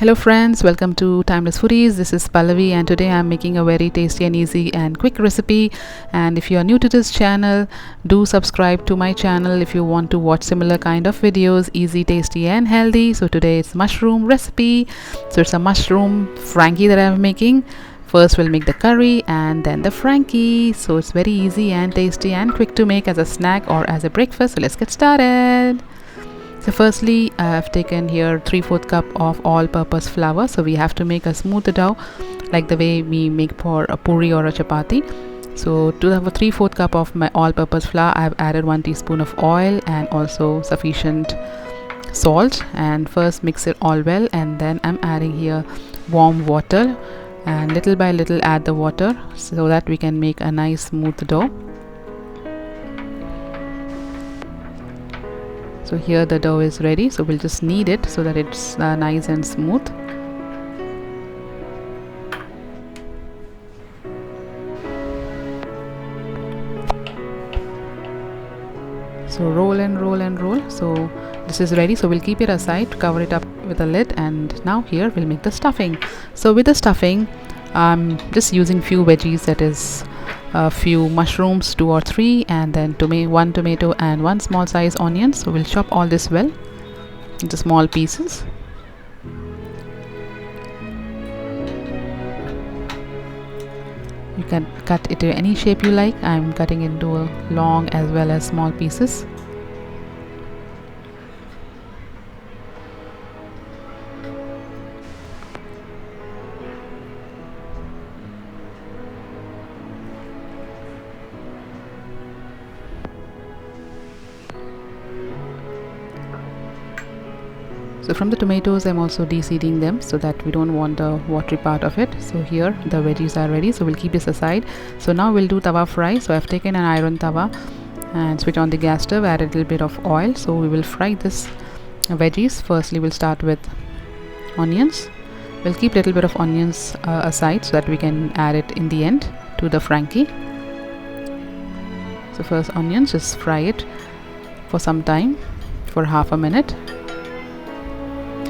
Hello friends, welcome to Timeless Foodies. This is Pallavi and today I'm making a very tasty and easy and quick recipe. And if you are new to this channel, do subscribe to my channel if you want to watch similar kind of videos, easy, tasty and healthy. So today it's mushroom recipe. So it's a mushroom Frankie that I'm making. First we'll make the curry and then the Frankie. So it's very easy and tasty and quick to make as a snack or as a breakfast. So let's get started. So firstly, I have taken here 3/4 cup of all-purpose flour. So we have to make a smooth dough like the way we make for a puri or a chapati. So to have a 3/4 cup of my all-purpose flour, I have added 1 teaspoon of oil and also sufficient salt. And first mix it all well, and then I'm adding here warm water, and little by little add the water so that we can make a nice smooth dough. So here the dough is ready, so we'll just knead it so that it's nice and smooth. So roll and roll and roll. So this is ready, so we'll keep it aside, cover it up with a lid, and now here we'll make the stuffing. So with the stuffing, I'm just using few veggies, that is a few mushrooms, 2 or 3, and then 1 tomato and 1 small size onion. So we'll chop all this well into small pieces. You can cut it to any shape you like. I'm cutting into a long as well as small pieces. So from the tomatoes, I'm also de-seeding them so that we don't want the watery part of it. So here the veggies are ready, so we'll keep this aside. So now we'll do tawa fry. So I've taken an iron tawa and switch on the gas stove, add a little bit of oil. So we will fry this veggies. Firstly we'll start with onions. We'll keep a little bit of onions aside so that we can add it in the end to the Frankie. So first onions, just fry it for some time, for half a minute.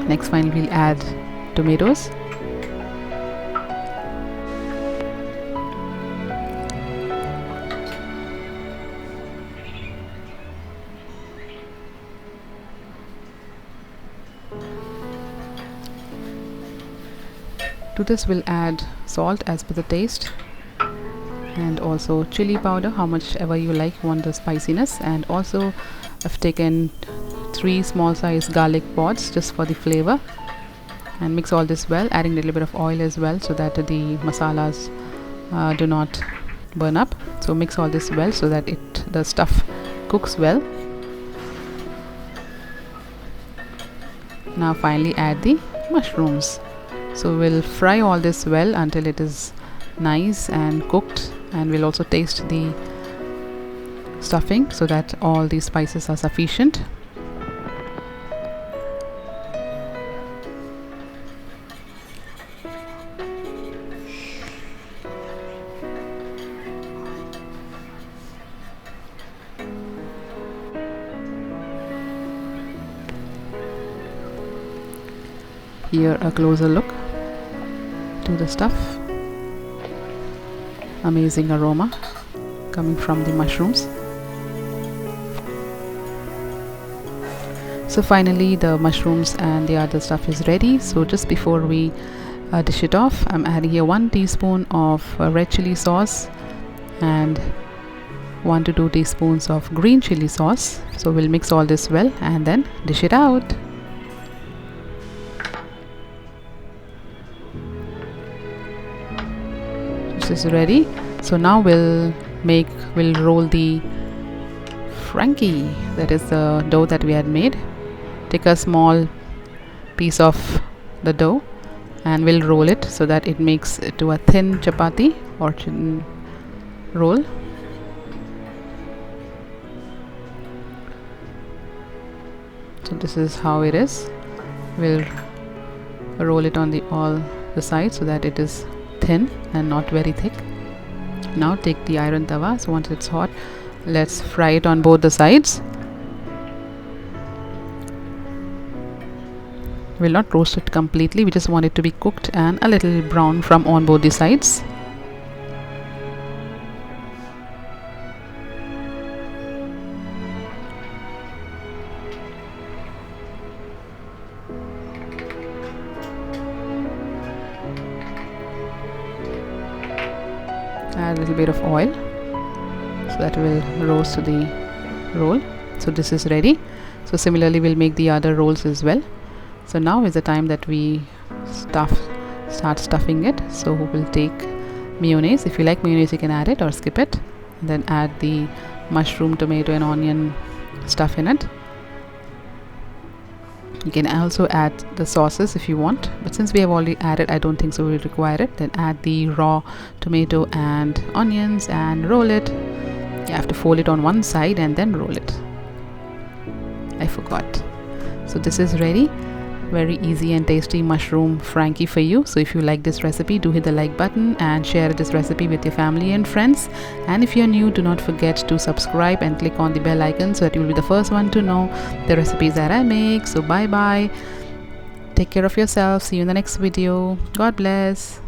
Next finally we'll add tomatoes. To this we'll add salt as per the taste, and also chili powder, how much ever you want the spiciness. And also I've taken 3 small size garlic pods just for the flavor, and mix all this well, adding a little bit of oil as well so that the masalas do not burn up. So mix all this well so that the stuff cooks well. Now finally add the mushrooms. So we'll fry all this well until it is nice and cooked, and we'll also taste the stuffing so that all the spices are sufficient. Here a closer look to the stuff. Amazing aroma coming from the mushrooms. So finally the mushrooms and the other stuff is ready. So just before we dish it off, I'm adding here 1 teaspoon of red chili sauce and 1 to 2 teaspoons of green chili sauce. So we'll mix all this well and then dish it out. This is ready. So now we'll roll the Frankie, that is the dough that we had made. Take a small piece of the dough and we'll roll it so that it makes it to a thin chapati or roll. So this is how it is. We'll roll it on all the sides so that it is thin and not very thick. Now take the iron tawa. So once it's hot, let's fry it on both the sides. We'll not roast it completely, we just want it to be cooked and a little brown from on both the sides. Add a little bit of oil so that will roast the roll. So this is ready. So similarly we'll make the other rolls as well. So now is the time that we start stuffing it. So we'll take mayonnaise. If you like mayonnaise, you can add it or skip it. And then add the mushroom, tomato and onion stuff in it. You can also add the sauces if you want, but since we have already added, I don't think so we'll require it. Then add the raw tomato and onions and roll it. You have to fold it on one side and then roll it. I forgot. So this is ready. Very easy and tasty mushroom Frankie for you. So if you like this recipe, do hit the like button and share this recipe with your family and friends. And if you're new, do not forget to subscribe and click on the bell icon so that you will be the first one to know the recipes that I make. So bye bye. Take care of yourself. See you in the next video. God bless.